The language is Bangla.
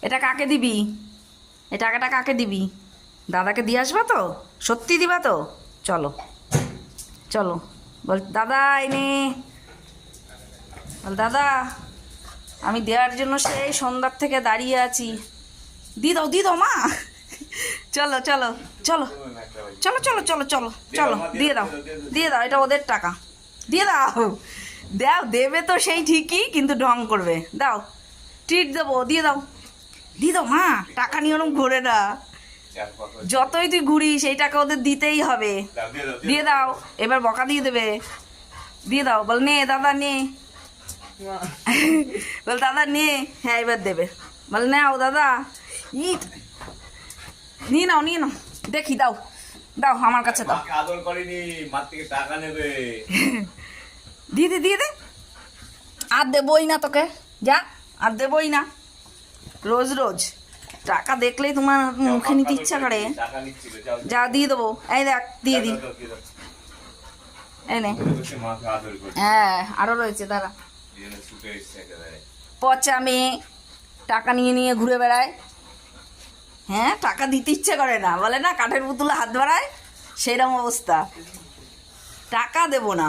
এটা কাকে দিবি? এই টাকাটা কাকে দিবি? দাদাকে দিয়ে আসবা তো? সত্যি দিবা তো? চলো চলো, বল দাদা এনে, বল দাদা আমি দেওয়ার জন্য সেই সন্ধ্যার থেকে দাঁড়িয়ে আছি। দিয়ে দাও মা। চলো চলো চলো চলো চলো চলো চলো চলো, দিয়ে দাও, এটা ওদের টাকা। দিয়ে দাও, দেবে তো সেই ঠিকই, কিন্তু ঢং করবে। দাও, ট্রিট দেবো, দিয়ে দাও মা। টাকা নিয়ে ওরকম ঘুরে না, যতই তুই ঘুরিস সেই টাকা ওদের দিতেই হবে। দিয়ে দাও, এবার বকা দিয়ে দেবে। দিয়ে দাও, বল নে দাদা নে, বল দাদা নে। হ্যাঁ এবার দেবে, বল নাও দাদা। ই নিয়ে নাও দেখি, দাও আমার কাছে দাও। আদর করিনি, মার থেকে টাকা নেবে। দিয়ে দে। আর দেবই না তোকে, যা, আর দেবই না। রোজ টাকা দেখলেই তোমার মুখে নিতে ইচ্ছা করে। যা দিয়ে দেবো, এই দেখ দিয়ে দি। এই নে, হ্যাঁ আরো রয়েছে, দাঁড়া। পচা মেয়ে টাকা নিয়ে ঘুরে বেড়ায়। হ্যাঁ, টাকা দিতে ইচ্ছে করে না, বলে না কাঠের পুতুলে হাত বাড়ায়, সেইরকম অবস্থা। টাকা দেবো না।